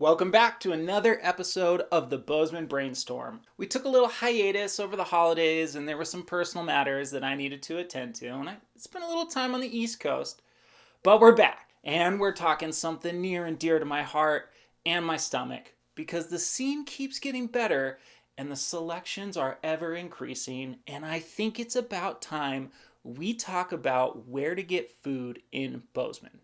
Welcome back to another episode of the Bozeman Brainstorm. We took a little hiatus over the holidays and there were some personal matters that I needed to attend to, and I spent a little time on the East Coast. But we're back, and we're talking something near and dear to my heart and my stomach, because the scene keeps getting better and the selections are ever increasing, and I think it's about time we talk about where to get food in Bozeman.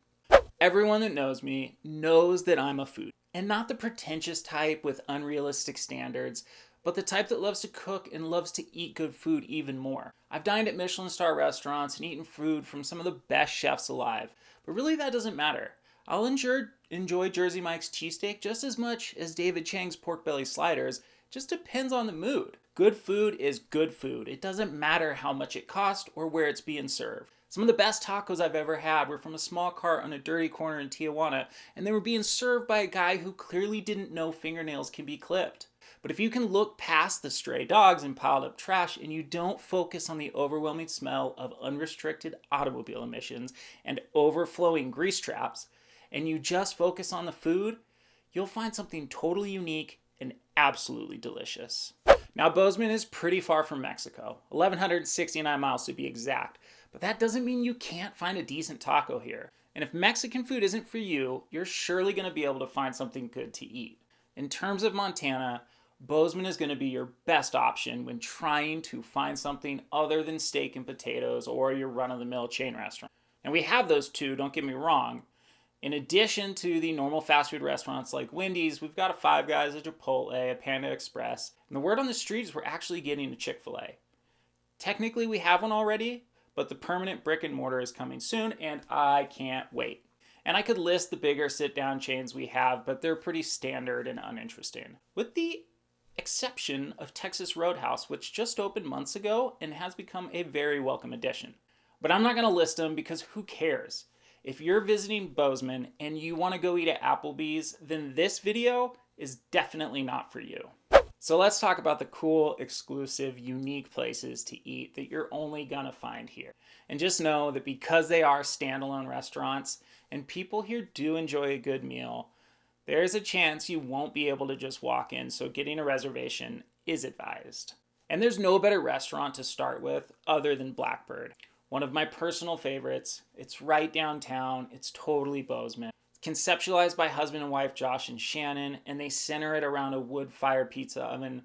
Everyone that knows me knows that I'm a foodie. And not the pretentious type with unrealistic standards, but the type that loves to cook and loves to eat good food even more. I've dined at Michelin star restaurants and eaten food from some of the best chefs alive, but really that doesn't matter. I'll enjoy Jersey Mike's cheesesteak just as much as David Chang's pork belly sliders. It just depends on the mood. Good food is good food. It doesn't matter how much it costs or where it's being served. Some of the best tacos I've ever had were from a small cart on a dirty corner in Tijuana, and they were being served by a guy who clearly didn't know fingernails can be clipped. But if you can look past the stray dogs and piled up trash and you don't focus on the overwhelming smell of unrestricted automobile emissions and overflowing grease traps, and you just focus on the food, you'll find something totally unique and absolutely delicious. Now, Bozeman is pretty far from Mexico, 1,169 miles to be exact, but that doesn't mean you can't find a decent taco here. And if Mexican food isn't for you, you're surely going to be able to find something good to eat. In terms of Montana, Bozeman is going to be your best option when trying to find something other than steak and potatoes or your run-of-the-mill chain restaurant. And we have those too, don't get me wrong. In addition to the normal fast food restaurants like Wendy's, we've got a Five Guys, a Chipotle, a Panda Express, and the word on the street is we're actually getting a Chick-fil-A. Technically, we have one already, but the permanent brick and mortar is coming soon, and I can't wait. And I could list the bigger sit-down chains we have, but they're pretty standard and uninteresting. With the exception of Texas Roadhouse, which just opened months ago and has become a very welcome addition. But I'm not going to list them because who cares? If you're visiting Bozeman and you want to go eat at Applebee's, then this video is definitely not for you. So let's talk about the cool, exclusive, unique places to eat that you're only gonna find here. And just know that because they are standalone restaurants and people here do enjoy a good meal, there's a chance you won't be able to just walk in, so getting a reservation is advised. And there's no better restaurant to start with other than Blackbird. One of my personal favorites. It's right downtown. It's totally Bozeman. Conceptualized by husband and wife Josh and Shannon, and they center it around a wood-fired pizza oven.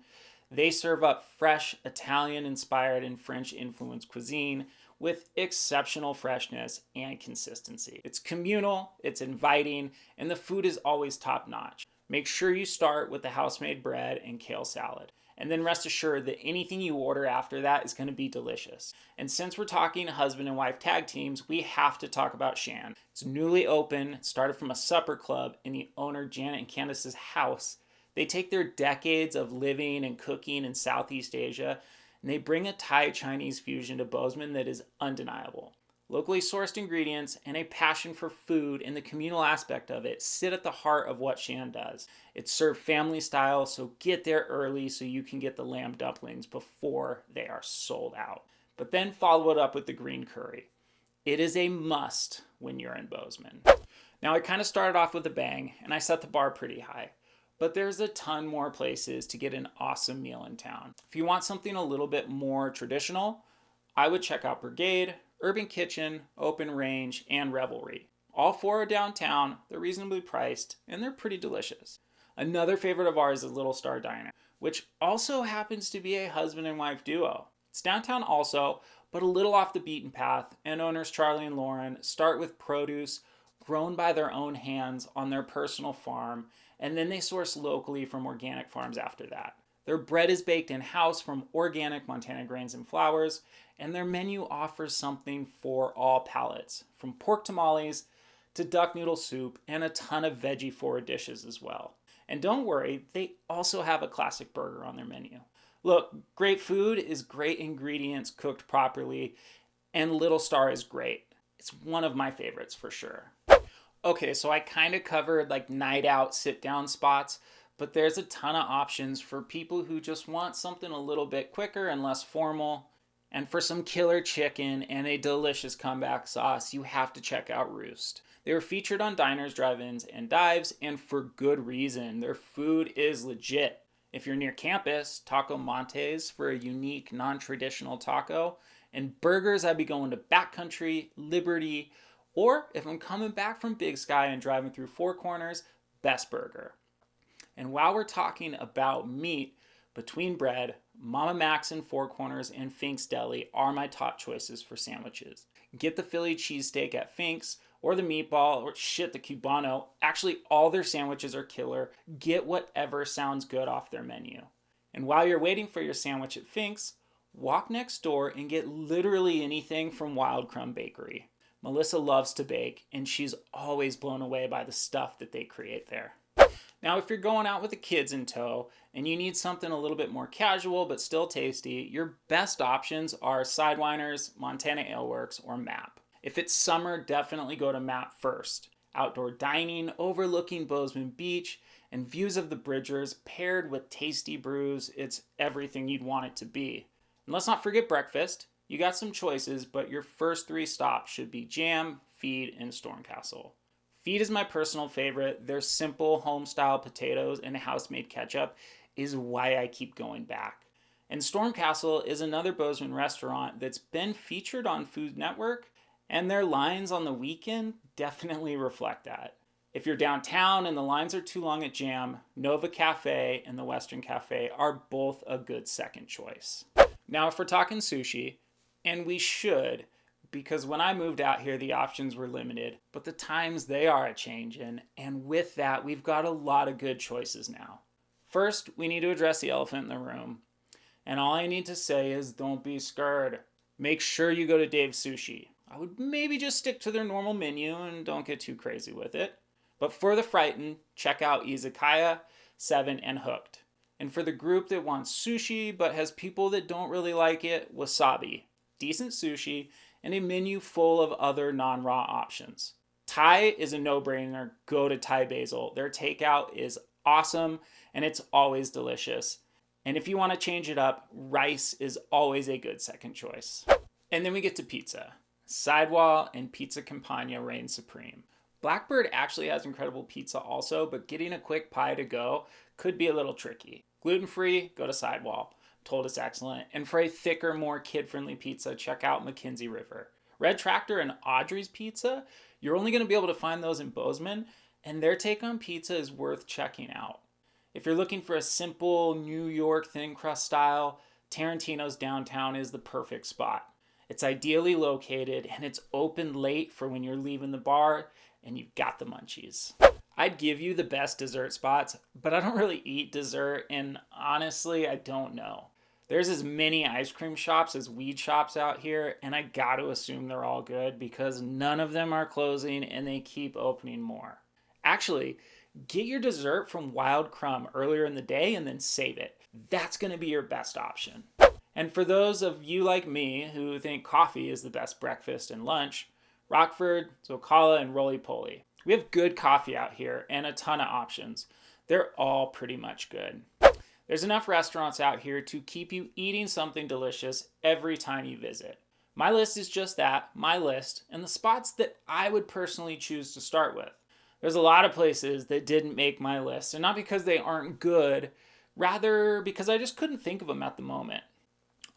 They serve up fresh, Italian-inspired and French-influenced cuisine with exceptional freshness and consistency. It's communal, it's inviting, and the food is always top-notch. Make sure you start with the house-made bread and kale salad. And then rest assured that anything you order after that is going to be delicious. And since we're talking husband and wife tag teams, we have to talk about Shan. It's newly open, started from a supper club in the owner Janet and Candace's house. They take their decades of living and cooking in Southeast Asia, and they bring a Thai-Chinese fusion to Bozeman that is undeniable. Locally sourced ingredients and a passion for food and the communal aspect of it sit at the heart of what Shan does. It's served family style, so get there early so you can get the lamb dumplings before they are sold out. But then follow it up with the green curry. It is a must when you're in Bozeman. Now, I kind of started off with a bang, and I set the bar pretty high. But there's a ton more places to get an awesome meal in town. If you want something a little bit more traditional, I would check out Brigade, Urban Kitchen, Open Range, and Revelry. All four are downtown, they're reasonably priced, and they're pretty delicious. Another favorite of ours is Little Star Diner, which also happens to be a husband and wife duo. It's downtown also, but a little off the beaten path, and owners Charlie and Lauren start with produce grown by their own hands on their personal farm, and then they source locally from organic farms after that. Their bread is baked in-house from organic Montana grains and flours, and their menu offers something for all palates, from pork tamales to duck noodle soup and a ton of veggie-forward dishes as well. And don't worry, they also have a classic burger on their menu. Look, great food is great ingredients cooked properly, and Little Star is great. It's one of my favorites for sure. Okay, so I kind of covered like night out, sit down spots, but there's a ton of options for people who just want something a little bit quicker and less formal. And for some killer chicken and a delicious comeback sauce, you have to check out Roost. They were featured on diners, drive-ins, and dives, and for good reason. Their food is legit. If you're near campus, Taco Montes for a unique, non-traditional taco. And burgers, I'd be going to Backcountry, Liberty, or if I'm coming back from Big Sky and driving through Four Corners, Best Burger. And while we're talking about meat, Between Bread, Mama Mac's in Four Corners, and Fink's Deli are my top choices for sandwiches. Get the Philly cheesesteak at Fink's, or the meatball, or the Cubano. Actually, all their sandwiches are killer. Get whatever sounds good off their menu. And while you're waiting for your sandwich at Fink's, walk next door and get literally anything from Wild Crumb Bakery. Melissa loves to bake, and she's always blown away by the stuff that they create there. Now, if you're going out with the kids in tow and you need something a little bit more casual but still tasty, your best options are Sidewiners, Montana Ale Works, or MAP. If it's summer, definitely go to MAP first. Outdoor dining overlooking Bozeman Beach and views of the Bridgers paired with tasty brews, it's everything you'd want it to be. And let's not forget breakfast. You got some choices, but your first 3 stops should be Jam, Feed, and Stormcastle. Feed is my personal favorite. Their simple home-style potatoes and house-made ketchup is why I keep going back. And Stormcastle is another Bozeman restaurant that's been featured on Food Network, and their lines on the weekend definitely reflect that. If you're downtown and the lines are too long at Jam, Nova Cafe and the Western Cafe are both a good second choice. Now, if we're talking sushi, and we should, because when I moved out here, the options were limited, but the times they are a-changin', and with that, we've got a lot of good choices now. First, we need to address the elephant in the room, and all I need to say is don't be scared. Make sure you go to Dave's Sushi. I would maybe just stick to their normal menu and don't get too crazy with it. But for the frightened, check out Izakaya, Seven, and Hooked. And for the group that wants sushi but has people that don't really like it, Wasabi. Decent sushi, and a menu full of other non-raw options. Thai is a no-brainer. Go to Thai Basil. Their takeout is awesome, and it's always delicious. And if you want to change it up, rice is always a good second choice. And then we get to pizza. Sidewall and Pizza Campagna reign supreme. Blackbird actually has incredible pizza also, but getting a quick pie to go could be a little tricky. Gluten-free, go to Sidewall. Told it's excellent. And for a thicker, more kid-friendly pizza, check out McKenzie River. Red Tractor and Audrey's Pizza, you're only going to be able to find those in Bozeman, and their take on pizza is worth checking out. If you're looking for a simple New York thin crust style, Tarantino's downtown is the perfect spot. It's ideally located, and it's open late for when you're leaving the bar, and you've got the munchies. I'd give you the best dessert spots, but I don't really eat dessert, and honestly, I don't know. There's as many ice cream shops as weed shops out here, and I gotta assume they're all good because none of them are closing and they keep opening more. Actually, get your dessert from Wild Crumb earlier in the day and then save it. That's gonna be your best option. And for those of you like me who think coffee is the best breakfast and lunch, Rockford, Zocala, and Roly Poly. We have good coffee out here and a ton of options. They're all pretty much good. There's enough restaurants out here to keep you eating something delicious every time you visit. My list is just that, my list, and the spots that I would personally choose to start with. There's a lot of places that didn't make my list, and not because they aren't good, rather because I just couldn't think of them at the moment.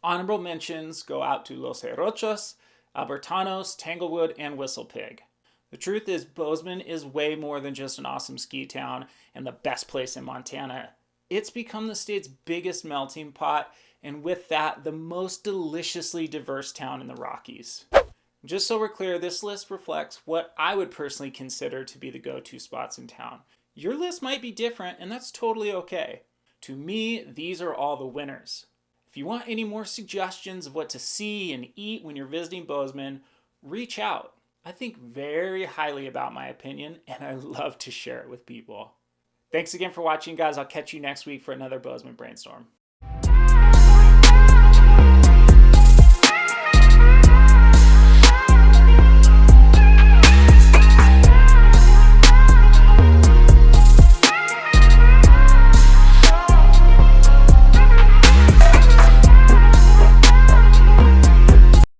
Honorable mentions go out to Los Herochos, Albertanos, Tanglewood, and Whistle Pig. The truth is, Bozeman is way more than just an awesome ski town and the best place in Montana. It's become the state's biggest melting pot, and with that, the most deliciously diverse town in the Rockies. Just so we're clear, this list reflects what I would personally consider to be the go-to spots in town. Your list might be different, and that's totally okay. To me, these are all the winners. If you want any more suggestions of what to see and eat when you're visiting Bozeman, reach out. I think very highly about my opinion, and I love to share it with people. Thanks again for watching, guys. I'll catch you next week for another Bozeman Brainstorm.